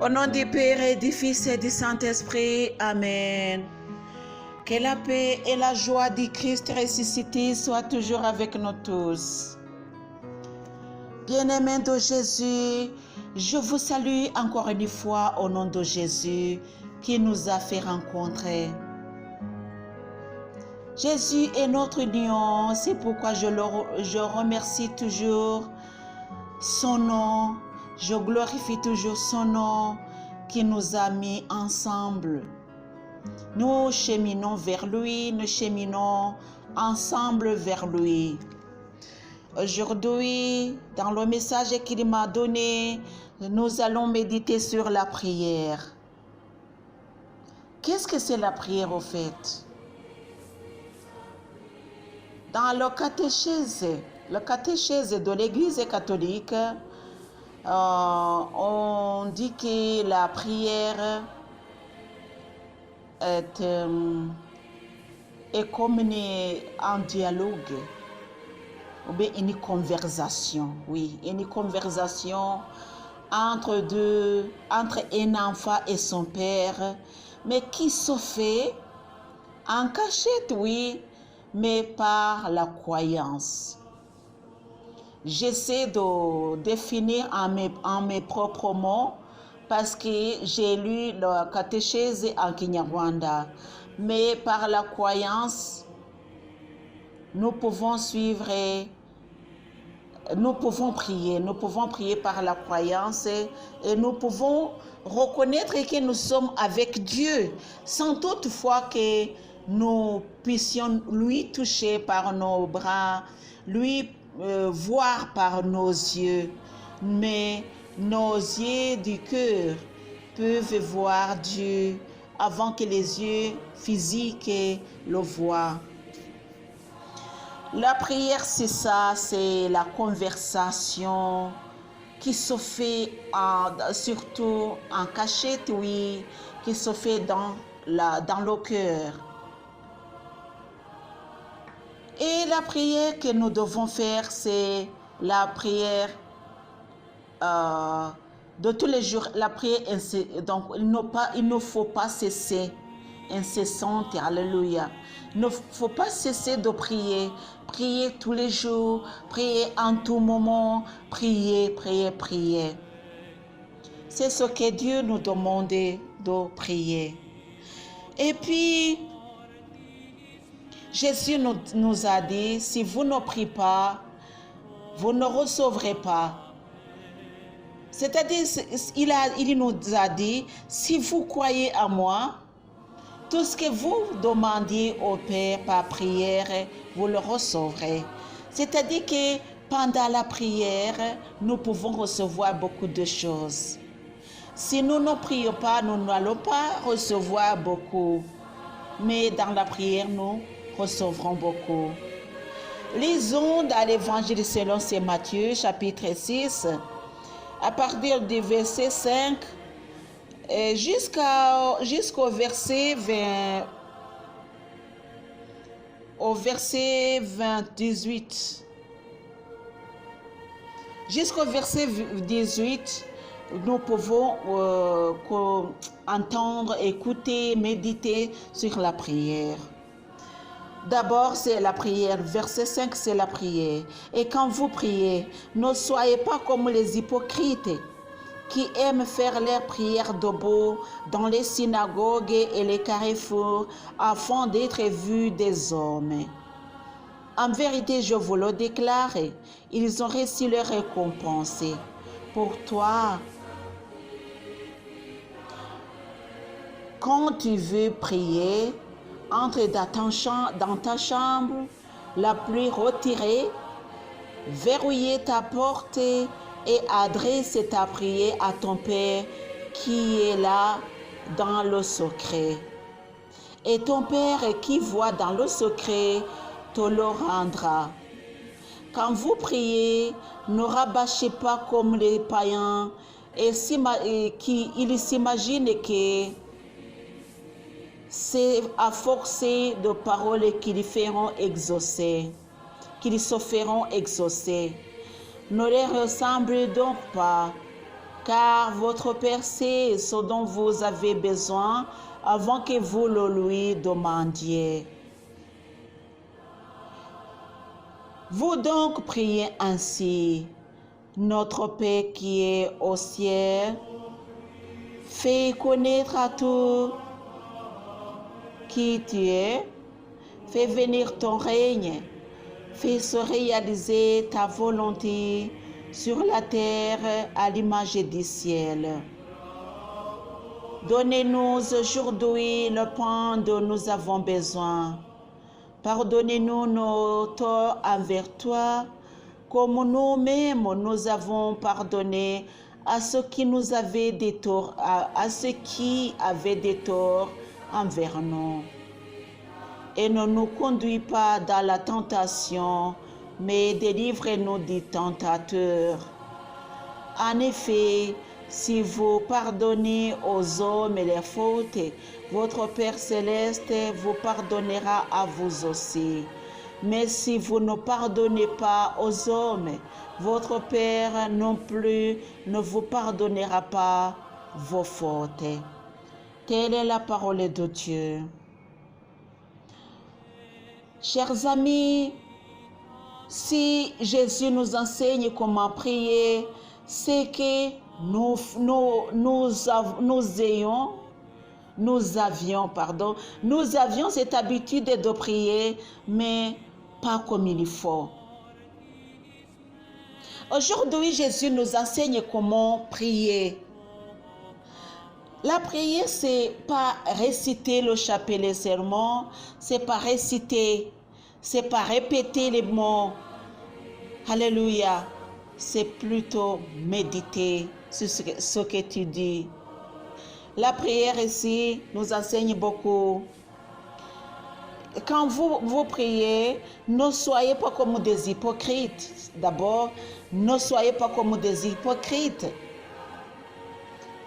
Au nom du Père et du Fils et du Saint-Esprit, Amen. Que la paix et la joie du Christ ressuscité soient toujours avec nous tous. Bien-aimés de Jésus, je vous salue encore une fois au nom de Jésus qui nous a fait rencontrer. Jésus est notre union, c'est pourquoi je remercie toujours son nom, je glorifie toujours son nom qui nous a mis ensemble. Nous cheminons vers lui, nous cheminons ensemble vers lui. Aujourd'hui, dans le message qu'il m'a donné, nous allons méditer sur la prière. Qu'est-ce que c'est la prière au fait? Dans le catéchèse de l'Église catholique, on dit que la prière est comme un dialogue ou bien une conversation, oui, une conversation entre un enfant et son père, mais qui se fait en cachette, oui, mais par la croyance. J'essaie de définir en mes propres mots parce que j'ai lu la catéchèse en Kinyarwanda. Mais par la croyance, nous pouvons prier par la croyance et nous pouvons reconnaître que nous sommes avec Dieu sans toutefois que nous puissions lui toucher par nos bras, lui voir par nos yeux, mais nos yeux du cœur peuvent voir Dieu avant que les yeux physiques le voient. La prière, c'est ça, c'est la conversation qui se fait surtout en cachette, oui, qui se fait dans le cœur. Et la prière que nous devons faire, c'est la prière de tous les jours. La prière, donc il ne faut pas cesser, incessante, alléluia. Il ne faut pas cesser de prier. Prier tous les jours, prier en tout moment, prier. C'est ce que Dieu nous demande de prier. Et puis, Jésus nous a dit, si vous ne priez pas, vous ne recevrez pas. C'est-à-dire, il nous a dit, si vous croyez en moi, tout ce que vous demandiez au Père par prière, vous le recevrez. C'est-à-dire que pendant la prière, nous pouvons recevoir beaucoup de choses. Si nous ne prions pas, nous n'allons pas recevoir beaucoup. Mais dans la prière, nous recevrons beaucoup. Lisons dans l'Évangile selon saint Matthieu, chapitre 6, à partir du verset 5, jusqu'au verset 18. Jusqu'au verset 18, nous pouvons entendre, écouter, méditer sur la prière. D'abord, c'est la prière. Verset 5, c'est la prière. Et quand vous priez, ne soyez pas comme les hypocrites qui aiment faire leurs prières debout dans les synagogues et les carrefours afin d'être vus des hommes. En vérité, je vous le déclare, ils ont reçu leur récompense. Pour toi, quand tu veux prier, entre dans ta chambre, la plus retirée, verrouille ta porte et adresse ta prière à ton Père qui est là dans le secret. Et ton Père qui voit dans le secret te le rendra. Quand vous priez, ne rabâchez pas comme les païens et ils s'imaginent que c'est à force de paroles qu'ils feront exaucer, qu'ils se feront exaucer. Ne les ressemble donc pas, car votre Père sait ce dont vous avez besoin avant que vous le lui demandiez. Vous donc priez ainsi: Notre Père qui est au ciel, fais connaître à tout qui tu es, fais venir ton règne, fais se réaliser ta volonté sur la terre à l'image du ciel. Donnez-nous aujourd'hui le pain dont nous avons besoin. Pardonnez-nous nos torts envers toi, comme nous-mêmes nous avons pardonné à ceux qui nous avaient des torts, à ceux qui avaient des torts envers nous. Et ne nous conduis pas dans la tentation, mais délivre-nous du tentateur. En effet, si vous pardonnez aux hommes leurs fautes, votre Père céleste vous pardonnera à vous aussi. Mais si vous ne pardonnez pas aux hommes, votre Père non plus ne vous pardonnera pas vos fautes. Telle est la parole de Dieu. Chers amis, si Jésus nous enseigne comment prier, c'est que nous avions cette habitude de prier, mais pas comme il faut. Aujourd'hui, Jésus nous enseigne comment prier. La prière, c'est pas réciter le chapelet serment, c'est pas réciter, c'est pas répéter les mots. Alléluia. C'est plutôt méditer sur ce que tu dis. La prière ici nous enseigne beaucoup. Quand vous priez, ne soyez pas comme des hypocrites. D'abord, ne soyez pas comme des hypocrites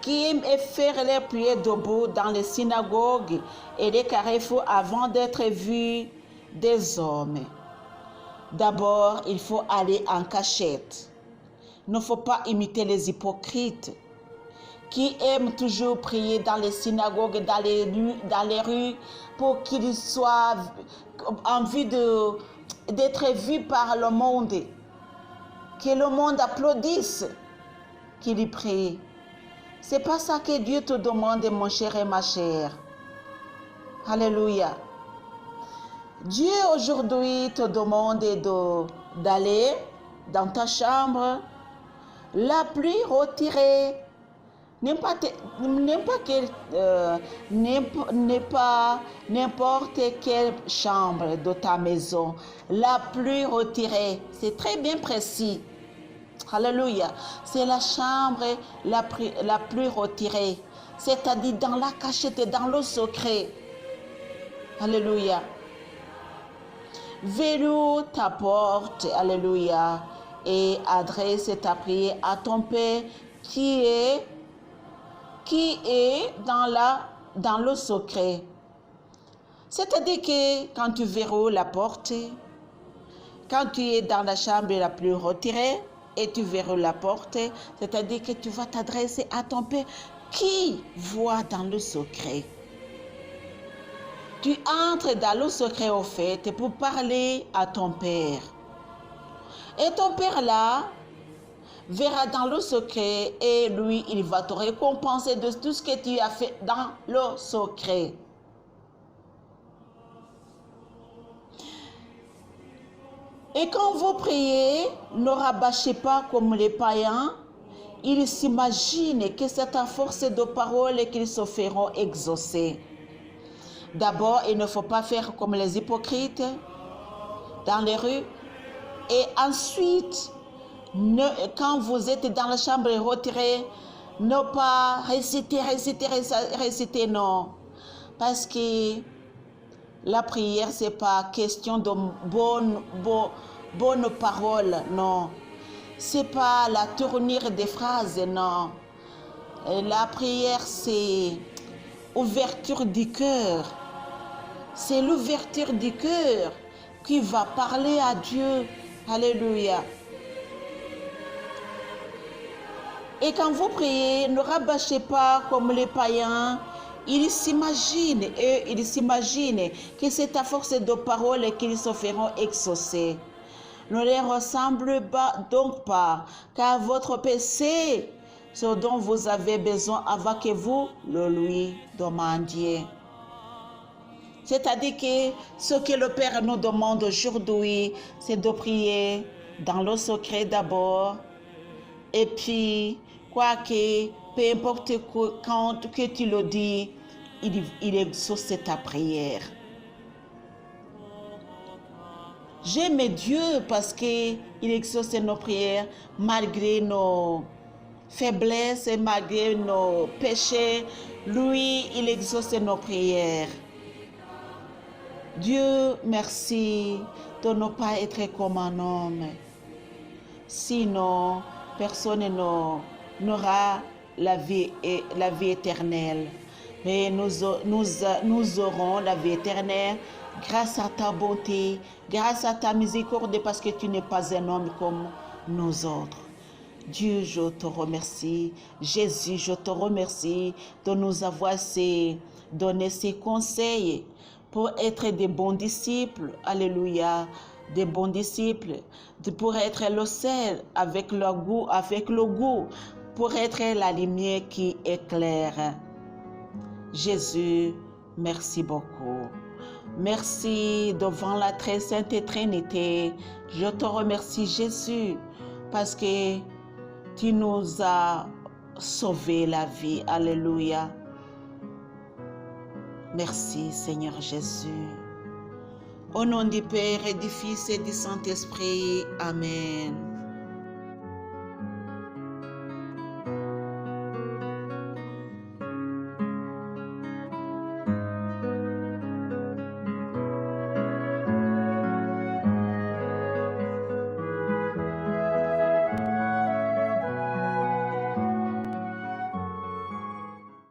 qui aiment faire les prières debout dans les synagogues et les carrefours avant d'être vus des hommes. D'abord, il faut aller en cachette. Il ne faut pas imiter les hypocrites qui aiment toujours prier dans les synagogues et dans les rues pour qu'ils soient en vue d'être vus par le monde. Que le monde applaudisse qu'ils prient. C'est pas ça que Dieu te demande, mon cher et ma chère. Alléluia. Dieu aujourd'hui te demande d'aller dans ta chambre, la pluie retirée, n'importe quelle chambre de ta maison, la pluie retirée, c'est très bien précis. Alléluia. C'est la chambre la plus retirée, c'est-à-dire dans la cachette, dans le secret. Alléluia. Verrouille ta porte, alléluia, et adresse ta prière à ton Père qui est dans le secret. C'est-à-dire que quand tu verrouilles la porte, quand tu es dans la chambre la plus retirée et tu verrouilles la porte, c'est-à-dire que tu vas t'adresser à ton Père qui voit dans le secret. Tu entres dans le secret au fait pour parler à ton Père. Et ton Père là verra dans le secret et lui, il va te récompenser de tout ce que tu as fait dans le secret. Et quand vous priez, ne rabâchez pas comme les païens. Ils s'imaginent que c'est à force de paroles qu'ils se feront exaucer. D'abord, il ne faut pas faire comme les hypocrites dans les rues. Et ensuite, quand vous êtes dans la chambre retirée, ne pas réciter, non. Parce que la prière, ce n'est pas question de bonnes paroles, non. Ce n'est pas la tournure des phrases, non. La prière, c'est ouverture du cœur. C'est l'ouverture du cœur qui va parler à Dieu. Alléluia. Et quand vous priez, ne rabâchez pas comme les païens. Ils s'imaginent que c'est à force de paroles qu'ils se feront exaucer. Ne les ressemble donc pas, car votre péché, ce dont vous avez besoin avant que vous le lui demandiez. C'est-à-dire que ce que le Père nous demande aujourd'hui, c'est de prier dans le secret d'abord. Et puis, quoique, peu importe quand que tu le dis, il exauce ta prière. J'aime Dieu parce qu'il exauce nos prières malgré nos faiblesses et malgré nos péchés. Lui, il exauce nos prières. Dieu, merci de ne pas être comme un homme. Sinon, personne n'aura la vie éternelle. Mais nous aurons la vie éternelle grâce à ta bonté, grâce à ta miséricorde, parce que tu n'es pas un homme comme nous autres. Dieu, je te remercie. Jésus, je te remercie de nous avoir donné ces conseils pour être des bons disciples. Alléluia. Des bons disciples, pour être le sel avec le goût, pour être la lumière qui éclaire. Jésus, merci beaucoup. Merci devant la très sainte Trinité. Je te remercie, Jésus, parce que tu nous as sauvé la vie. Alléluia. Merci, Seigneur Jésus. Au nom du Père et du Fils et du Saint-Esprit. Amen.